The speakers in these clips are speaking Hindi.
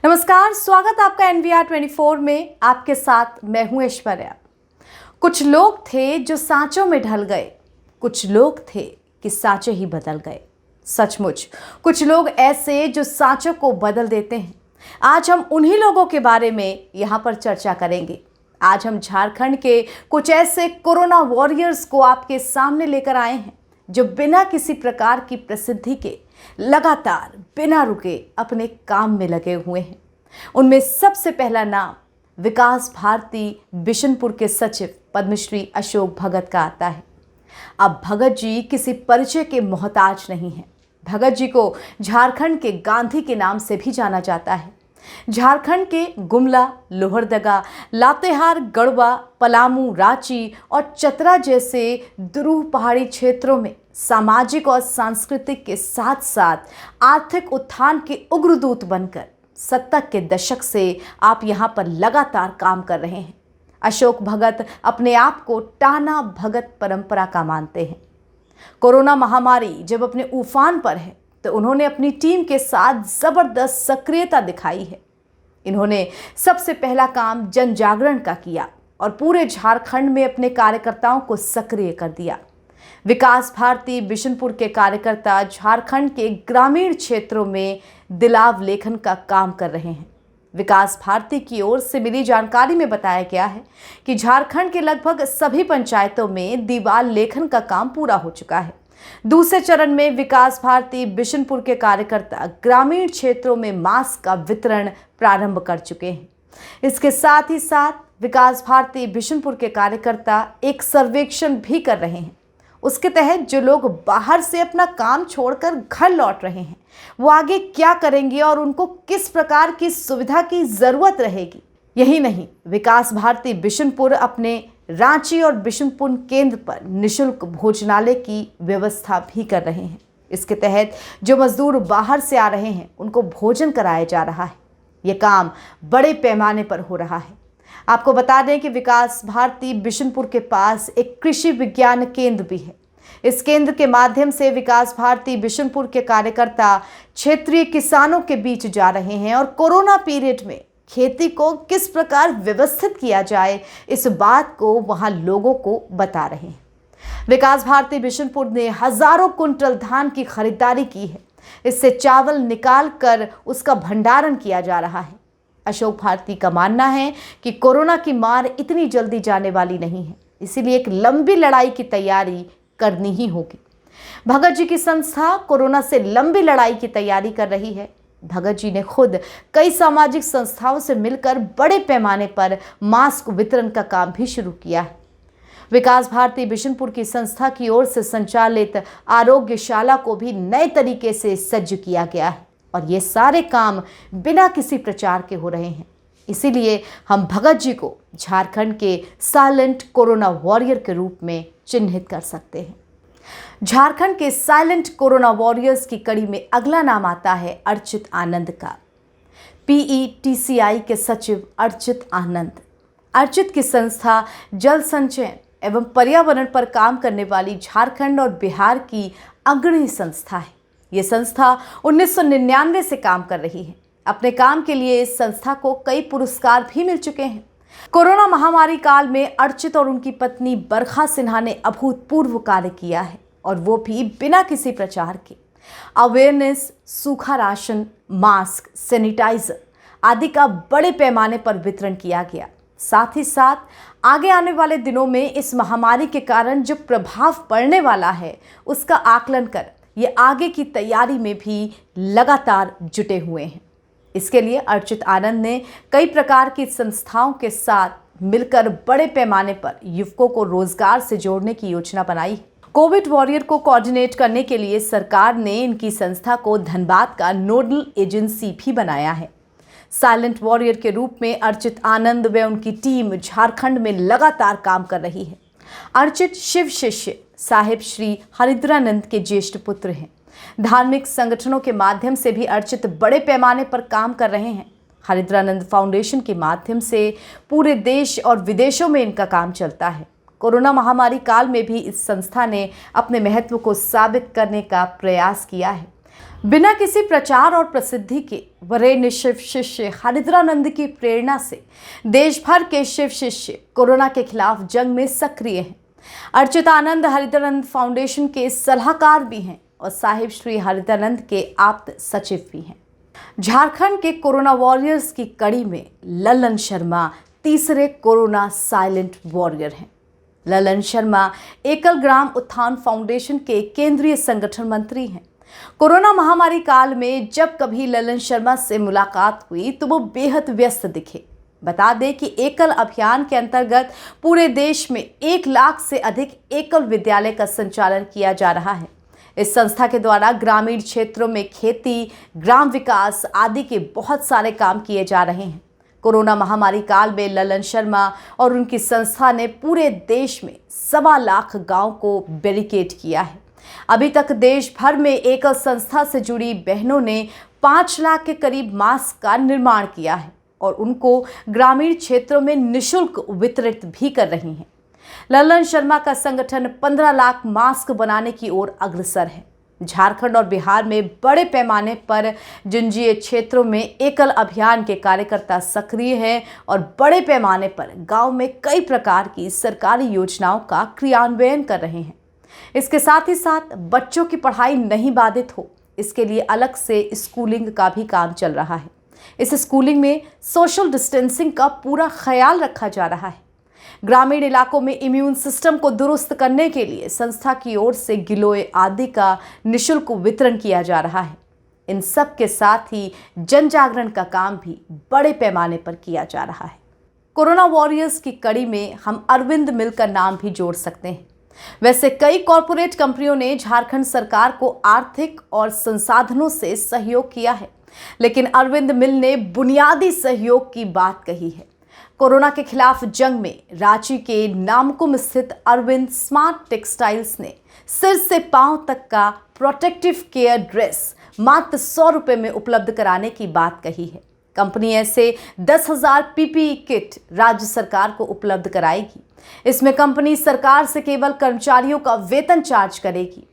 नमस्कार, स्वागत आपका NVR 24 में। आपके साथ मैं हूं ऐश्वर्या। कुछ लोग थे जो सांचों में ढल गए, कुछ लोग थे कि सांचे ही बदल गए। सचमुच कुछ लोग ऐसे जो सांचों को बदल देते हैं। आज हम उन्हीं लोगों के बारे में यहाँ पर चर्चा करेंगे। आज हम झारखंड के कुछ ऐसे कोरोना वॉरियर्स को आपके सामने लेकर आए हैं जो बिना किसी प्रकार की प्रसिद्धि के लगातार बिना रुके अपने काम में लगे हुए हैं। उनमें सबसे पहला नाम विकास भारती बिशनपुर के सचिव पद्मश्री अशोक भगत का आता है। अब भगत जी किसी परिचय के मोहताज नहीं हैं। भगत जी को झारखंड के गांधी के नाम से भी जाना जाता है। झारखंड के गुमला, लोहरदगा, लातेहार, गढ़वा, पलामू, रांची और चतरा जैसे ध्रुव पहाड़ी क्षेत्रों में सामाजिक और सांस्कृतिक के साथ साथ आर्थिक उत्थान के उग्रदूत बनकर 70 के दशक से आप यहाँ पर लगातार काम कर रहे हैं। अशोक भगत अपने आप को टाना भगत परंपरा का मानते हैं। कोरोना महामारी जब अपने उफान पर है तो उन्होंने अपनी टीम के साथ जबरदस्त सक्रियता दिखाई है। इन्होंने सबसे पहला काम जन जागरण का किया और पूरे झारखंड में अपने कार्यकर्ताओं को सक्रिय कर दिया। विकास भारती बिशनपुर के कार्यकर्ता झारखंड के ग्रामीण क्षेत्रों में दिलाव लेखन का काम कर रहे हैं। विकास भारती की ओर से मिली जानकारी में बताया गया है कि झारखंड के लगभग सभी पंचायतों में दीवार लेखन का काम पूरा हो चुका है। दूसरे चरण में विकास भारती बिशनपुर के कार्यकर्ता ग्रामीण क्षेत्रों में मास्क का वितरण प्रारंभ कर चुके हैं। इसके साथ ही साथ विकास भारती बिशनपुर के कार्यकर्ता एक सर्वेक्षण भी कर रहे हैं। उसके तहत जो लोग बाहर से अपना काम छोड़कर घर लौट रहे हैं वो आगे क्या करेंगे और उनको किस प्रकार की सुविधा की जरूरत रहेगी। यही नहीं, विकास भारती बिशनपुर अपने रांची और बिशनपुर केंद्र पर निःशुल्क भोजनालय की व्यवस्था भी कर रहे हैं। इसके तहत जो मजदूर बाहर से आ रहे हैं उनको भोजन कराया जा रहा है। ये काम बड़े पैमाने पर हो रहा है। आपको बता दें कि विकास भारती बिशनपुर के पास एक कृषि विज्ञान केंद्र भी है। इस केंद्र के माध्यम से विकास भारती बिशनपुर के कार्यकर्ता क्षेत्रीय किसानों के बीच जा रहे हैं और कोरोना पीरियड में खेती को किस प्रकार व्यवस्थित किया जाए इस बात को वहां लोगों को बता रहे हैं। विकास भारती बिशनपुर ने हजारों कुंटल धान की खरीदारी की है। इससे चावल निकाल कर उसका भंडारण किया जा रहा है। अशोक भारती का मानना है कि कोरोना की मार इतनी जल्दी जाने वाली नहीं है, इसीलिए एक लंबी लड़ाई की तैयारी करनी ही होगी। भगत जी की संस्था कोरोना से लंबी लड़ाई की तैयारी कर रही है। भगत जी ने खुद कई सामाजिक संस्थाओं से मिलकर बड़े पैमाने पर मास्क वितरण का काम भी शुरू किया है। विकास भारती बिशनपुर की संस्था की ओर से संचालित आरोग्यशाला को भी नए तरीके से सज्ज किया गया है और ये सारे काम बिना किसी प्रचार के हो रहे हैं। इसीलिए हम भगत जी को झारखंड के साइलेंट कोरोना वॉरियर के रूप में चिन्हित कर सकते हैं। झारखंड के साइलेंट कोरोना वॉरियर्स की कड़ी में अगला नाम आता है अर्चित आनंद का। PETCI के सचिव अर्चित आनंद। अर्चित की संस्था जल संचयन एवं पर्यावरण पर काम करने वाली झारखंड और बिहार की अग्रणी संस्था है। ये संस्था 1999 से काम कर रही है। अपने काम के लिए इस संस्था को कई पुरस्कार भी मिल चुके हैं। कोरोना महामारी काल में अर्चित और उनकी पत्नी बरखा सिन्हा ने अभूतपूर्व कार्य किया है और वो भी बिना किसी प्रचार के। अवेयरनेस, सूखा राशन, मास्क, सैनिटाइजर आदि का बड़े पैमाने पर वितरण किया गया। साथ ही साथ आगे आने वाले दिनों में इस महामारी के कारण जो प्रभाव पड़ने वाला है उसका आकलन कर ये आगे की तैयारी में भी लगातार जुटे हुए हैं। इसके लिए अर्चित आनंद ने कई प्रकार की संस्थाओं के साथ मिलकर बड़े पैमाने पर युवकों को रोजगार से जोड़ने की योजना बनाई है। कोविड वॉरियर को कोऑर्डिनेट करने के लिए सरकार ने इनकी संस्था को धनबाद का नोडल एजेंसी भी बनाया है। साइलेंट वॉरियर के रूप में अर्चित आनंद व उनकी टीम झारखंड में लगातार काम कर रही है। अर्चित शिव शिष्य साहिब श्री हरिद्रानंद के ज्येष्ठ पुत्र हैं। धार्मिक संगठनों के माध्यम से भी अर्चित बड़े पैमाने पर काम कर रहे हैं। हरिद्रानंद फाउंडेशन के माध्यम से पूरे देश और विदेशों में इनका काम चलता है। कोरोना महामारी काल में भी इस संस्था ने अपने महत्व को साबित करने का प्रयास किया है। बिना किसी प्रचार और प्रसिद्धि के वरेण्य शिव शिष्य हरिद्रानंद की प्रेरणा से देश भर के शिव शिष्य कोरोना के खिलाफ जंग में सक्रिय हैं। अर्चितानंद हरिद्रानंद फाउंडेशन के सलाहकार भी हैं और साहिब श्री हरिद्रानंद के आप्त सचिव भी हैं। झारखंड के कोरोना वॉरियर्स की कड़ी में ललन शर्मा तीसरे कोरोना साइलेंट वॉरियर हैं। ललन शर्मा एकल ग्राम उत्थान फाउंडेशन के केंद्रीय संगठन मंत्री हैं। कोरोना महामारी काल में जब कभी ललन शर्मा से मुलाकात हुई तो वो बेहद व्यस्त दिखे। बता दें कि एकल अभियान के अंतर्गत पूरे देश में 1 लाख से अधिक एकल विद्यालय का संचालन किया जा रहा है। इस संस्था के द्वारा ग्रामीण क्षेत्रों में खेती, ग्राम विकास आदि के बहुत सारे काम किए जा रहे हैं। कोरोना महामारी काल में ललन शर्मा और उनकी संस्था ने पूरे देश में 1.25 लाख गांव को बैरिकेड किया है। अभी तक देश भर में एकल संस्था से जुड़ी बहनों ने 5 लाख के करीब मास्क का निर्माण किया है और उनको ग्रामीण क्षेत्रों में निःशुल्क वितरित भी कर रही हैं। ललन शर्मा का संगठन 15 लाख मास्क बनाने की ओर अग्रसर है। झारखंड और बिहार में बड़े पैमाने पर जनजातीय क्षेत्रों में एकल अभियान के कार्यकर्ता सक्रिय हैं और बड़े पैमाने पर गांव में कई प्रकार की सरकारी योजनाओं का क्रियान्वयन कर रहे हैं। इसके साथ ही साथ बच्चों की पढ़ाई नहीं बाधित हो, इसके लिए अलग से स्कूलिंग का भी काम चल रहा है। इस स्कूलिंग में सोशल डिस्टेंसिंग का पूरा ख्याल रखा जा रहा है। ग्रामीण इलाकों में इम्यून सिस्टम को दुरुस्त करने के लिए संस्था की ओर से गिलोय आदि का निःशुल्क वितरण किया जा रहा है। इन सब के साथ ही जन जागरण का काम भी बड़े पैमाने पर किया जा रहा है। कोरोना वॉरियर्स की कड़ी में हम अरविंद मिल का नाम भी जोड़ सकते हैं। वैसे कई कॉरपोरेट कंपनियों ने झारखंड सरकार को आर्थिक और संसाधनों से सहयोग किया है, लेकिन अरविंद मिल ने बुनियादी सहयोग की बात कही है। कोरोना के खिलाफ जंग में रांची के नामकुम स्थित अरविंद स्मार्ट टेक्सटाइल्स ने सिर से पांव तक का प्रोटेक्टिव केयर ड्रेस मात्र 100 रुपये में उपलब्ध कराने की बात कही है। कंपनी ऐसे 10,000 पीपीई किट राज्य सरकार को उपलब्ध कराएगी। इसमें कंपनी सरकार से केवल कर्मचारियों का वेतन चार्ज करेगी।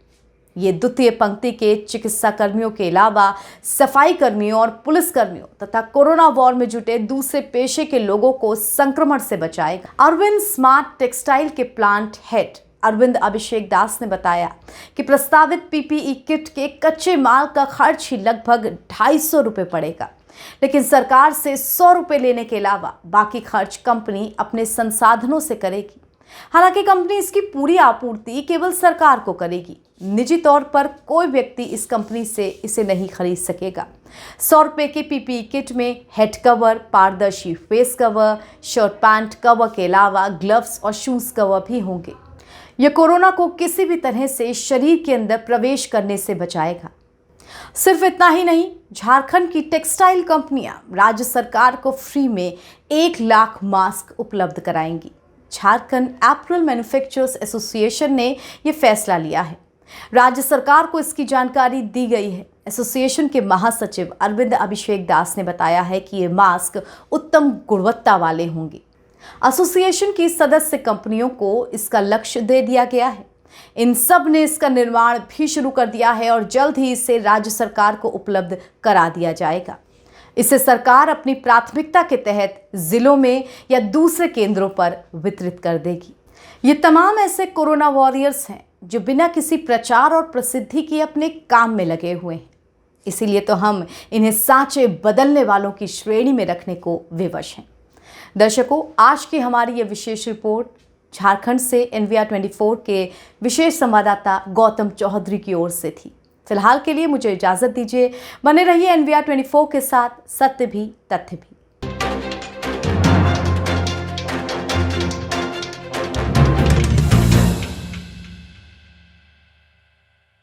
ये द्वितीय पंक्ति के चिकित्सा कर्मियों के अलावा सफाई कर्मियों और पुलिस कर्मियों तथा कोरोना वॉर में जुटे दूसरे पेशे के लोगों को संक्रमण से बचाएगा। अरविंद स्मार्ट टेक्सटाइल के प्लांट हेड अरविंद अभिषेक दास ने बताया कि प्रस्तावित पीपीई किट के कच्चे माल का खर्च ही लगभग 250 रुपये पड़ेगा, लेकिन सरकार से 100 रुपये लेने के अलावा बाकी खर्च कंपनी अपने संसाधनों से करेगी। हालांकि कंपनी इसकी पूरी आपूर्ति केवल सरकार को करेगी। निजी तौर पर कोई व्यक्ति इस कंपनी से इसे नहीं खरीद सकेगा। 100 रुपये के पीपीई किट में हेड कवर, पारदर्शी face cover, shirt pant cover के अलावा ग्लव्स और शूज कवर भी होंगे। यह कोरोना को किसी भी तरह से शरीर के अंदर प्रवेश करने से बचाएगा। सिर्फ इतना ही नहीं, झारखंड की टेक्सटाइल कंपनियां राज्य सरकार को फ्री में 1 लाख मास्क उपलब्ध कराएंगी। झारखंड एपरल मैन्युफैक्चरर्स एसोसिएशन ने यह फैसला लिया है। राज्य सरकार को इसकी जानकारी दी गई है। एसोसिएशन के महासचिव अरविंद अभिषेक दास ने बताया है कि ये मास्क उत्तम गुणवत्ता वाले होंगे। एसोसिएशन की सदस्य कंपनियों को इसका लक्ष्य दे दिया गया है। इन सब ने इसका निर्माण भी शुरू कर दिया है और जल्द ही इसे राज्य सरकार को उपलब्ध करा दिया जाएगा। इसे सरकार अपनी प्राथमिकता के तहत जिलों में या दूसरे केंद्रों पर वितरित कर देगी। ये तमाम ऐसे कोरोना वॉरियर्स हैं जो बिना किसी प्रचार और प्रसिद्धि के अपने काम में लगे हुए हैं। इसीलिए तो हम इन्हें सांचे बदलने वालों की श्रेणी में रखने को विवश हैं। दर्शकों, आज की हमारी ये विशेष रिपोर्ट झारखंड से NVR 24 के विशेष संवाददाता गौतम चौधरी की ओर से थी। फिलहाल के लिए मुझे इजाजत दीजिए। बने रहिए NVR 24 के साथ, सत्य भी तथ्य भी।